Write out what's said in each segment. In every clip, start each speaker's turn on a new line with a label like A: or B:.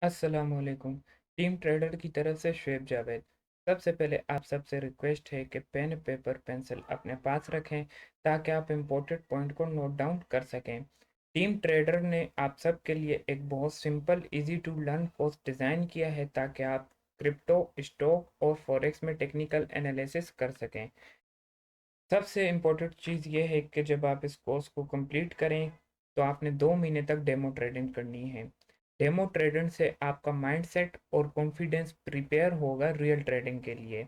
A: अस्सलामुअलैकुम। Team trader की तरफ से शुएब जावेद। सबसे पहले आप सबसे रिक्वेस्ट है कि पेन पेपर पेंसिल अपने पास रखें ताकि आप इम्पोर्टेंट पॉइंट को नोट डाउन कर सकें। टीम ट्रेडर ने आप सब के लिए एक बहुत simple easy to learn course design किया है ताकि आप क्रिप्टो, स्टॉक और फॉरेक्स में टेक्निकल एनालिसिस कर सकें। सबसे इम्पोर्टेंट चीज़ ये है कि जब आप इस कोर्स को कंप्लीट करें तो आपने 2 महीने तक डेमो ट्रेडिंग करनी है। डेमो ट्रेडिंग से आपका माइंडसेट और कॉन्फिडेंस प्रिपेयर होगा रियल ट्रेडिंग के लिए।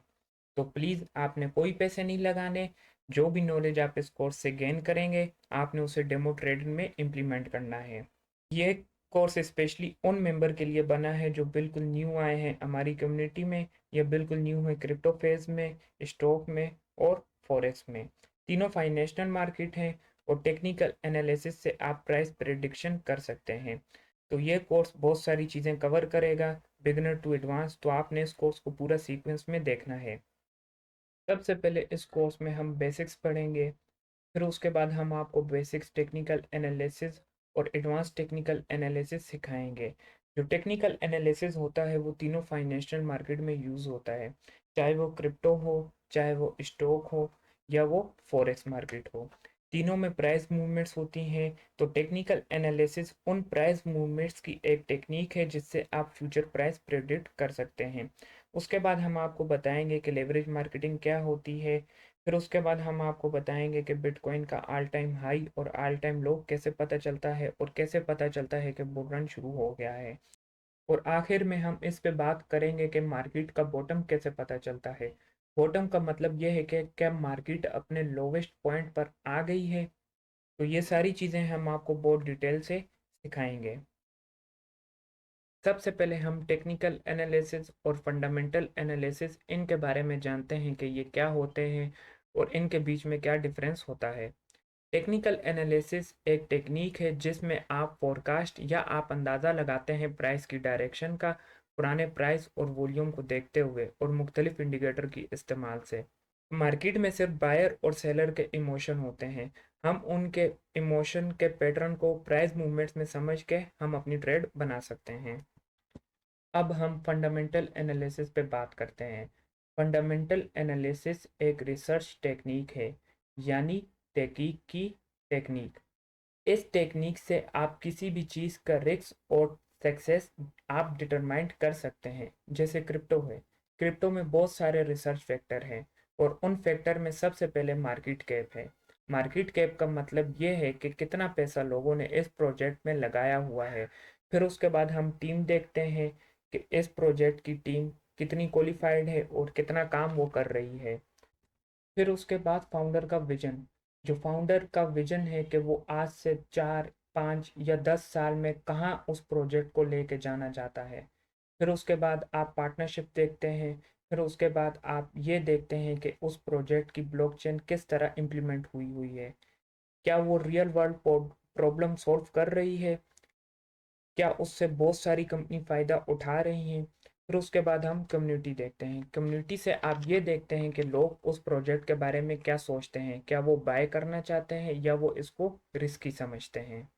A: तो प्लीज़ आपने कोई पैसे नहीं लगाने। जो भी नॉलेज आप इस कोर्स से गेन करेंगे आपने उसे डेमो ट्रेडिंग में इम्प्लीमेंट करना है। ये कोर्स स्पेशली उन मेंबर के लिए बना है जो बिल्कुल न्यू आए हैं हमारी कम्युनिटी में या बिल्कुल न्यू है क्रिप्टो फेज में, स्टॉक में और फॉरेक्स में। तीनों फाइनेंशियल मार्केट हैं और टेक्निकल एनालिसिस से आप प्राइस प्रेडिक्शन कर सकते हैं। तो ये कोर्स बहुत सारी चीज़ें कवर करेगा, बिगिनर टू एडवांस। तो आपने इस कोर्स को पूरा सीक्वेंस में देखना है। सबसे पहले इस कोर्स में हम बेसिक्स पढ़ेंगे, फिर उसके बाद हम आपको बेसिक्स टेक्निकल एनालिसिस और एडवांस टेक्निकल एनालिसिस सिखाएंगे। जो टेक्निकल एनालिसिस होता है वो तीनों फाइनेंशियल मार्केट में यूज़ होता है, चाहे वो क्रिप्टो हो, चाहे वो स्टॉक हो या वो फॉरेक्स मार्केट हो। तीनों में प्राइस मूवमेंट्स होती हैं। तो टेक्निकल एनालिसिस उन प्राइस मूवमेंट्स की एक टेक्निक है जिससे आप फ्यूचर प्राइस प्रेडिक्ट कर सकते हैं। उसके बाद हम आपको बताएंगे कि लेवरेज मार्केटिंग क्या होती है। फिर उसके बाद हम आपको बताएंगे कि बिटकॉइन का ऑल टाइम हाई और ऑल टाइम लो कैसे पता चलता है और कैसे पता चलता है कि बुल रन शुरू हो गया है। और आखिर में हम इस पे बात करेंगे कि मार्केट का बॉटम कैसे पता चलता है। बॉटम का मतलब यह है कि क्या मार्केट अपने लोवेस्ट पॉइंट पर आ गई है। तो ये सारी चीज़ें हम आपको बहुत डिटेल से सिखाएंगे। सबसे पहले हम टेक्निकल एनालिसिस और फंडामेंटल एनालिसिस इनके बारे में जानते हैं कि ये क्या होते हैं और इनके बीच में क्या डिफरेंस होता है। टेक्निकल एनालिसिस एक टेक्निक है जिसमें आप फोरकास्ट या आप अंदाज़ा लगाते हैं प्राइस की डायरेक्शन का पुराने प्राइस और वॉल्यूम को देखते हुए और मुख्तलिफ इंडिकेटर की इस्तेमाल से। मार्केट में सिर्फ बायर और सेलर के इमोशन होते हैं। हम उनके इमोशन के पैटर्न को प्राइस मूवमेंट्स में समझ के हम अपनी ट्रेड बना सकते हैं। अब हम फंडामेंटल एनालिसिस पे बात करते हैं। फंडामेंटल एनालिसिस एक रिसर्च टेक्निक है, यानी तहकीक की टेक्निक। इस टेक्निक से आप किसी भी चीज़ का रिस्क और सक्सेस आप डिटरमाइन कर सकते हैं। जैसे क्रिप्टो है, क्रिप्टो में बहुत सारे रिसर्च फैक्टर हैं और उन फैक्टर में सबसे पहले मार्केट कैप है। मार्केट कैप का मतलब ये है कि कितना पैसा लोगों ने इस प्रोजेक्ट में लगाया हुआ है। फिर उसके बाद हम टीम देखते हैं कि इस प्रोजेक्ट की टीम कितनी क्वालिफाइड है और कितना काम वो कर रही है। फिर उसके बाद फाउंडर का विजन, जो फाउंडर का विजन है कि वो आज से 4, 5 या 10 साल में कहाँ उस प्रोजेक्ट को लेके जाना चाहता है। फिर उसके बाद आप पार्टनरशिप देखते हैं। फिर उसके बाद आप ये देखते हैं कि उस प्रोजेक्ट की ब्लॉकचेन किस तरह इम्प्लीमेंट हुई हुई है, क्या वो रियल वर्ल्ड प्रॉब्लम सॉल्व कर रही है, क्या उससे बहुत सारी कंपनी फ़ायदा उठा रही हैं। फिर उसके बाद हम कम्युनिटी देखते हैं। कम्युनिटी से आप ये देखते हैं कि लोग उस प्रोजेक्ट के बारे में क्या सोचते हैं, क्या वो बाय करना चाहते हैं या वो इसको रिस्की समझते हैं।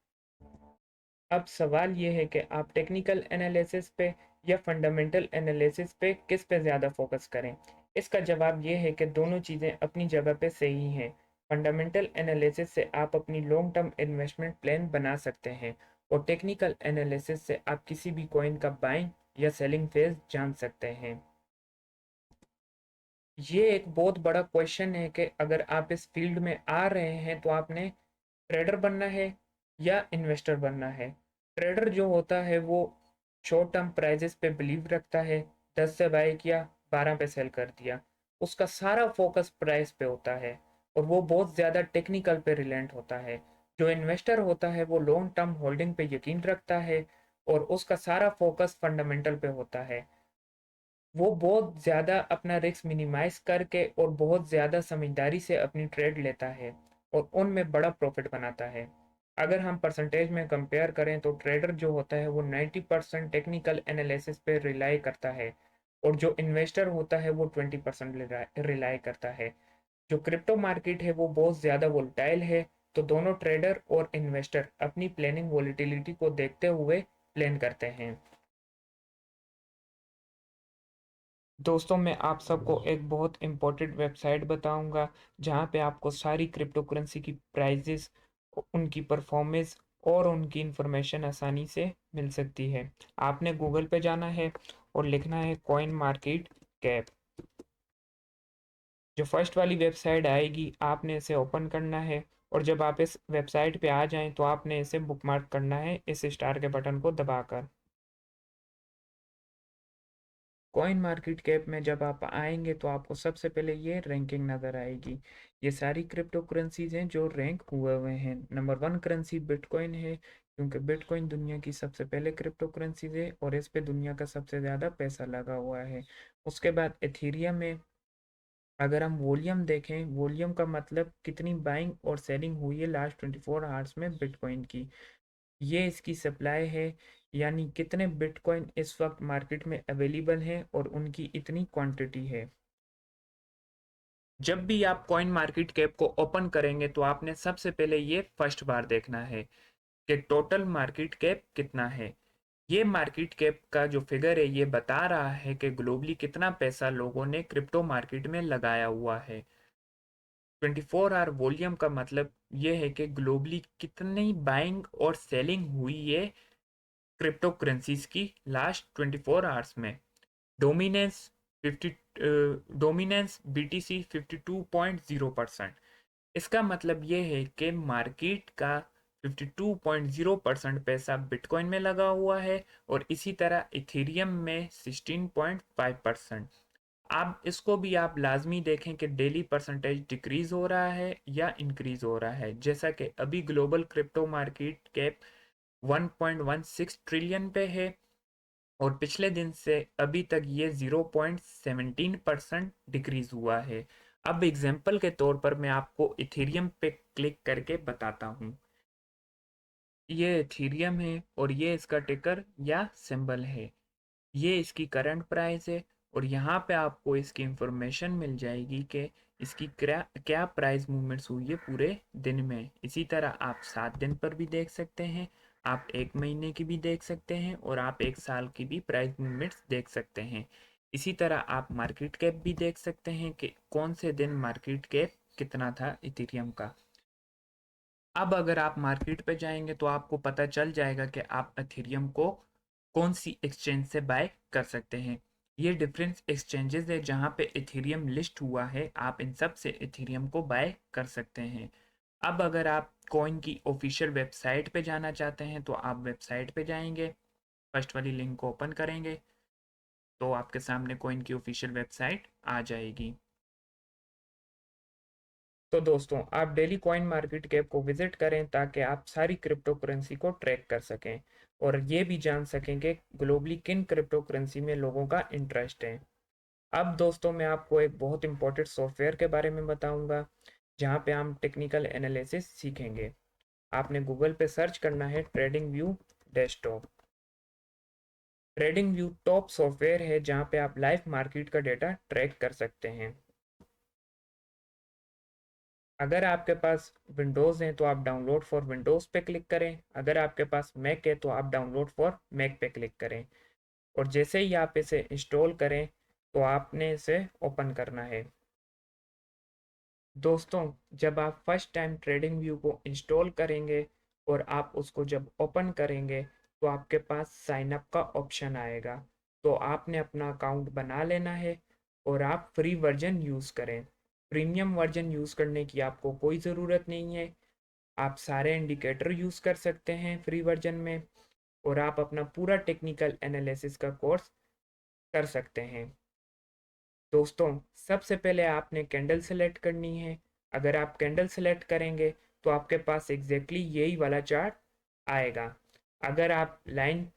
A: अब सवाल ये है कि आप टेक्निकल एनालिसिस पे या फंडामेंटल एनालिसिस पे किस पे ज़्यादा फोकस करें। इसका जवाब ये है कि दोनों चीज़ें अपनी जगह पे सही हैं। फंडामेंटल एनालिसिस से आप अपनी लॉन्ग टर्म इन्वेस्टमेंट प्लान बना सकते हैं और टेक्निकल एनालिसिस से आप किसी भी कॉइन का बाइंग या सेलिंग फेज जान सकते हैं। ये एक बहुत बड़ा क्वेश्चन है कि अगर आप इस फील्ड में आ रहे हैं तो आपने ट्रेडर बनना है या इन्वेस्टर बनना है। ट्रेडर जो होता है वो शॉर्ट टर्म प्राइजेस पे बिलीव रखता है। 10 से बाय किया, 12 पे सेल कर दिया। उसका सारा फोकस प्राइस पे होता है और वो बहुत ज़्यादा टेक्निकल पे रिलेंट होता है। जो इन्वेस्टर होता है वो लॉन्ग टर्म होल्डिंग पे यकीन रखता है और उसका सारा फोकस फंडामेंटल पे होता है। वो बहुत ज़्यादा अपना रिस्क मिनिमाइज करके और बहुत ज़्यादा समझदारी से अपनी ट्रेड लेता है और उनमें बड़ा प्रॉफिट बनाता है। अगर हम परसेंटेज में कंपेयर करें तो ट्रेडर जो होता है वो 90% टेक्निकल एनालिसिस पे रिलाई करता है और जो इन्वेस्टर होता है वो 20% रिलाई करता है। जो क्रिप्टो मार्केट है वो बहुत ज़्यादा वोलेटाइल है। तो दोनों ट्रेडर और इन्वेस्टर अपनी प्लानिंग वोलेटिलिटी को देखते हुए प्लान करते हैं। दोस्तों मैं आप सबको एक बहुत इम्पोर्टेंट वेबसाइट बताऊंगा जहां पे आपको सारी क्रिप्टो करेंसी की प्राइजेस, उनकी परफॉर्मेंस और उनकी इंफॉर्मेशन आसानी से मिल सकती है। आपने गूगल पे जाना है और लिखना है कॉइन मार्केट कैप। जो फर्स्ट वाली वेबसाइट आएगी आपने इसे ओपन करना है और जब आप इस वेबसाइट पे आ जाएं तो आपने इसे बुकमार्क करना है इस स्टार के बटन को दबाकर। कॉइन मार्केट कैप में जब आप आएंगे तो आपको सबसे पहले ये रैंकिंग नज़र आएगी। ये सारी क्रिप्टो करेंसीज हैं जो रैंक हुए हुए हैं। नंबर वन करेंसी बिटकॉइन है क्योंकि बिटकॉइन दुनिया की सबसे पहले क्रिप्टो करेंसीज है और इस पे दुनिया का सबसे ज़्यादा पैसा लगा हुआ है। उसके बाद एथीरियम है। अगर हम वॉल्यूम देखें, वॉल्यूम का मतलब कितनी बाइंग और सेलिंग हुई है लास्ट 24 आवर्स में बिटकॉइन की, ये इसकी सप्लाई है, यानी कितने बिटकॉइन इस वक्त मार्केट में अवेलेबल हैं और उनकी इतनी क्वांटिटी है। जब भी आप कॉइन मार्केट कैप को ओपन करेंगे तो आपने सबसे पहले ये फर्स्ट बार देखना है कि टोटल मार्केट कैप कितना है। ये मार्केट कैप का जो फिगर है ये बता रहा है कि ग्लोबली कितना पैसा लोगों ने क्रिप्टो मार्केट में लगाया हुआ है। 24 आवर वॉल्यूम का मतलब ये है कि ग्लोबली कितनी बाइंग और सेलिंग हुई है क्रिप्टो करेंसीज की लास्ट 24 आवर्स में। Dominance 50, dominance BTC 52.0%। इसका मतलब ये है कि मार्केट का 52.0% पैसा बिटकॉइन में लगा हुआ है और इसी तरह इथेरियम में 16.5%। आप इसको भी आप लाजमी देखें कि डेली परसेंटेज डिक्रीज हो रहा है या इंक्रीज हो रहा है। जैसा कि अभी global crypto market cap 1.16 trillion पे है और पिछले दिन से अभी तक ये 0.17% डिक्रीज हुआ है। अब एग्जाम्पल के तौर पर मैं आपको इथेरियम पे क्लिक करके बताता हूँ। ये इथेरियम है और ये इसका टिकर या सिंबल है। ये इसकी करंट प्राइस है और यहाँ पे आपको इसकी इंफॉर्मेशन मिल जाएगी कि इसकी क्या क्या प्राइस मूवमेंट्स हुई है पूरे दिन में। इसी तरह आप 7 दिन पर भी देख सकते हैं, आप 1 महीने की भी देख सकते हैं और आप 1 साल की भी प्राइस मूवमेंट्स देख सकते हैं। इसी तरह आप मार्केट कैप भी देख सकते हैं कि कौन से दिन मार्केट कैप कितना था इथेरियम का। अब अगर आप मार्केट पे जाएंगे तो आपको पता चल जाएगा कि आप इथेरियम को कौन सी एक्सचेंज से बाय कर सकते हैं। ये डिफरेंट एक्सचेंजेस है जहाँ पे इथेरियम लिस्ट हुआ है, आप इन सब से इथेरियम को बाय कर सकते हैं। अब अगर आप कॉइन की ऑफिशियल वेबसाइट पे जाना चाहते हैं तो आप वेबसाइट पे जाएंगे, फर्स्ट वाली लिंक को ओपन करेंगे तो आपके सामने कॉइन की ऑफिशियल वेबसाइट आ जाएगी। तो दोस्तों आप डेली कॉइन मार्केट कैप को विजिट करें ताकि आप सारी क्रिप्टो करेंसी को ट्रैक कर सकें और ये भी जान सकें कि ग्लोबली किन क्रिप्टो करेंसी में लोगों का इंटरेस्ट है। अब दोस्तों मैं आपको एक बहुत इंपॉर्टेंट सॉफ्टवेयर के बारे में बताऊंगा जहाँ पे हम टेक्निकल एनालिसिस सीखेंगे। आपने गूगल पे सर्च करना है trading view desktop. Trading view top software है जहाँ पे आप लाइव मार्केट का डेटा ट्रैक कर सकते हैं। अगर आपके पास विंडोज़ हैं तो आप डाउनलोड फॉर विंडोज़ पे क्लिक करें, अगर आपके पास मैक है तो आप डाउनलोड फॉर मैक पे क्लिक करें और जैसे ही आप इसे इंस्टॉल करें तो आपने इसे ओपन करना है। दोस्तों जब आप फर्स्ट टाइम ट्रेडिंग व्यू को इंस्टॉल करेंगे और आप उसको जब ओपन करेंगे तो आपके पास साइन अप का ऑप्शन आएगा। तो आपने अपना अकाउंट बना लेना है और आप फ्री वर्जन यूज़ करें। प्रीमियम वर्जन यूज़ करने की आपको कोई ज़रूरत नहीं है। आप सारे इंडिकेटर यूज़ कर सकते हैं फ्री वर्जन में और आप अपना पूरा टेक्निकल एनालिसिस का कोर्स कर सकते हैं। दोस्तों सबसे पहले आपने कैंडल सेलेक्ट करनी है। अगर आप कैंडल सेलेक्ट करेंगे तो आपके पास एग्जैक्टली यही वाला चार्ट आएगा। अगर आप लाइन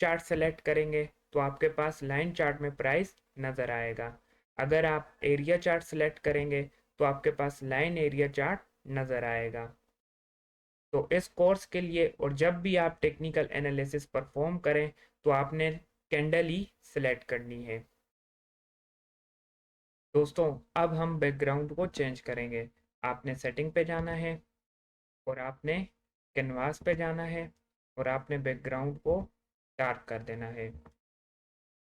A: चार्ट सेलेक्ट करेंगे तो आपके पास लाइन चार्ट में प्राइस नज़र आएगा। अगर आप एरिया चार्ट सेलेक्ट करेंगे तो आपके पास लाइन एरिया चार्ट नज़र आएगा। तो इस कोर्स के लिए और जब भी आप टेक्निकल एनालिसिस परफॉर्म करें तो आपने कैंडल ही सिलेक्ट करनी है। दोस्तों अब हम बैकग्राउंड को चेंज करेंगे। आपने सेटिंग पे जाना है और आपने कैनवास पे जाना है और आपने बैकग्राउंड को डार्क कर देना है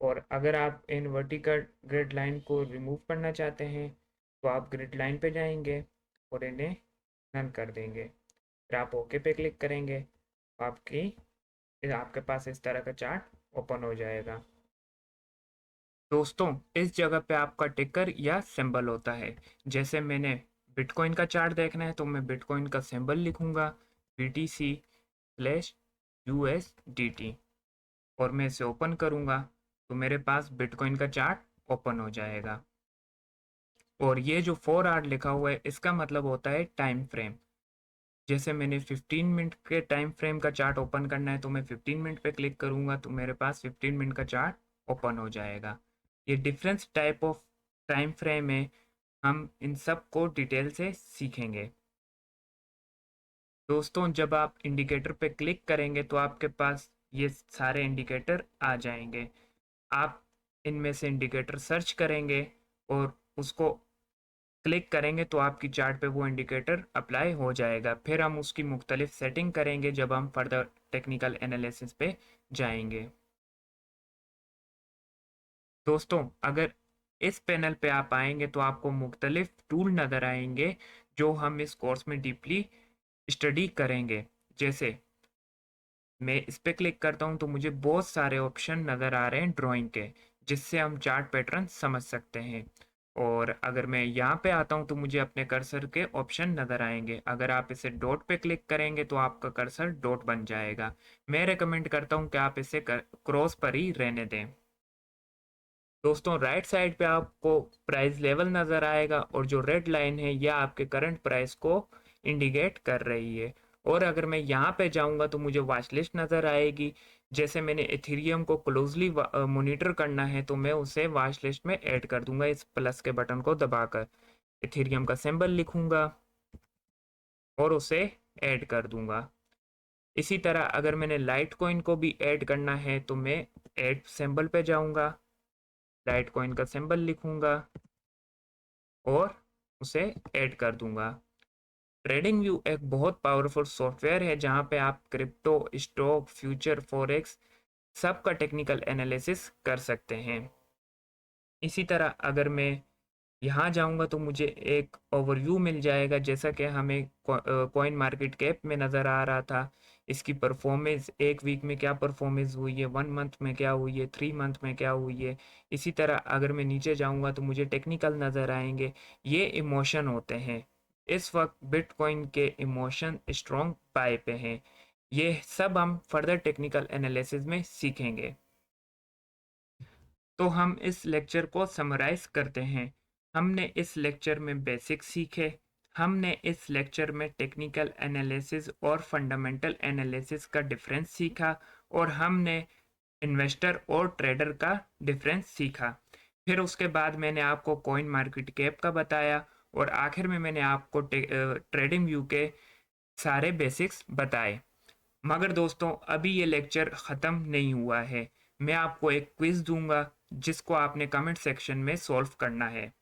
A: और अगर आप इन वर्टिकल ग्रिड लाइन को रिमूव करना चाहते हैं तो आप ग्रिड लाइन पे जाएंगे और इन्हें नन कर देंगे, फिर आप ओके पे क्लिक करेंगे तो आपके पास इस तरह का चार्ट ओपन हो जाएगा। दोस्तों, इस जगह पे आपका टिकर या सिंबल होता है। जैसे मैंने बिटकॉइन का चार्ट देखना है तो मैं बिटकॉइन का सिंबल लिखूंगा BTC/USDT और मैं इसे ओपन करूंगा तो मेरे पास बिटकॉइन का चार्ट ओपन हो जाएगा। और ये जो 4 आवर लिखा हुआ है इसका मतलब होता है टाइम फ्रेम। जैसे मैंने 15 मिनट के टाइम फ्रेम का चार्ट ओपन करना है तो मैं 15 मिनट पे क्लिक करूंगा तो मेरे पास 15 मिनट का चार्ट ओपन हो जाएगा। ये difference type of time frame है, हम इन सब को डिटेल से सीखेंगे। दोस्तों, जब आप इंडिकेटर पे क्लिक करेंगे तो आपके पास ये सारे इंडिकेटर आ जाएंगे। आप इनमें से इंडिकेटर सर्च करेंगे और उसको क्लिक करेंगे तो आपकी चार्ट पे वो इंडिकेटर अप्लाई हो जाएगा। फिर हम उसकी मुख्तलिफ सेटिंग करेंगे जब हम फर्दर टेक्निकल एनालिसिस पे जाएंगे। दोस्तों, अगर इस पैनल पे आप आएंगे तो आपको मुख्तलिफ टूल नज़र आएंगे जो हम इस कोर्स में डीपली स्टडी करेंगे। जैसे मैं इस पे क्लिक करता हूँ तो मुझे बहुत सारे ऑप्शन नज़र आ रहे हैं ड्राइंग के, जिससे हम चार्ट पैटर्न समझ सकते हैं। और अगर मैं यहाँ पे आता हूँ तो मुझे अपने कर्सर के ऑप्शन नज़र आएंगे। अगर आप इसे डॉट पे क्लिक करेंगे तो आपका कर्सर डॉट बन जाएगा। मैं रेकमेंड करता हूँ कि आप इसे क्रॉस पर ही रहने दें। दोस्तों, राइट साइड पे आपको प्राइस लेवल नज़र आएगा और जो रेड लाइन है यह आपके करंट प्राइस को इंडिकेट कर रही है। और अगर मैं यहाँ पे जाऊँगा तो मुझे वॉच लिस्ट नज़र आएगी। जैसे मैंने एथेरियम को क्लोजली मॉनिटर करना है तो मैं उसे वॉच लिस्ट में ऐड कर दूंगा इस प्लस के बटन को दबाकर। एथेरियम का सिंबल लिखूंगा और उसे ऐड कर दूंगा। इसी तरह अगर मैंने लाइट कॉइन को भी ऐड करना है तो मैं ऐड सिंबल पे जाऊंगा, लाइट कॉइन का सिंबल लिखूंगा और उसे ऐड कर दूंगा। ट्रेडिंग व्यू एक बहुत पावरफुल सॉफ्टवेयर है जहां पे आप क्रिप्टो, स्टॉक, फ्यूचर, फॉरेक्स सब का टेक्निकल एनालिसिस कर सकते हैं। इसी तरह अगर मैं यहाँ जाऊँगा तो मुझे एक ओवरव्यू मिल जाएगा, जैसा कि हमें कॉइन मार्केट कैप में नज़र आ रहा था। इसकी परफॉर्मेंस एक वीक में क्या परफॉर्मेंस हुई है, 1 मंथ में क्या हुई है, 3 मंथ में क्या हुई है। इसी तरह अगर मैं नीचे जाऊँगा तो मुझे टेक्निकल नज़र आएंगे। ये इमोशन होते हैं। इस वक्त बिटकॉइन के इमोशन स्ट्रॉन्ग बाय पे हैं। ये सब हम फर्दर टेक्निकल एनालिसिस में सीखेंगे। तो हम इस लेक्चर को समराइज करते हैं। हमने इस लेक्चर में बेसिक सीखे, हमने इस लेक्चर में टेक्निकल एनालिसिस और फंडामेंटल एनालिसिस का डिफरेंस सीखा और हमने इन्वेस्टर और ट्रेडर का डिफरेंस सीखा। फिर उसके बाद मैंने आपको कॉइन मार्केट कैप का बताया और आखिर में मैंने आपको ट्रेडिंग व्यू के सारे बेसिक्स बताए। मगर दोस्तों, अभी ये लेक्चर ख़त्म नहीं हुआ है। मैं आपको एक क्विज़ दूंगा जिसको आपने कमेंट सेक्शन में सॉल्व करना है।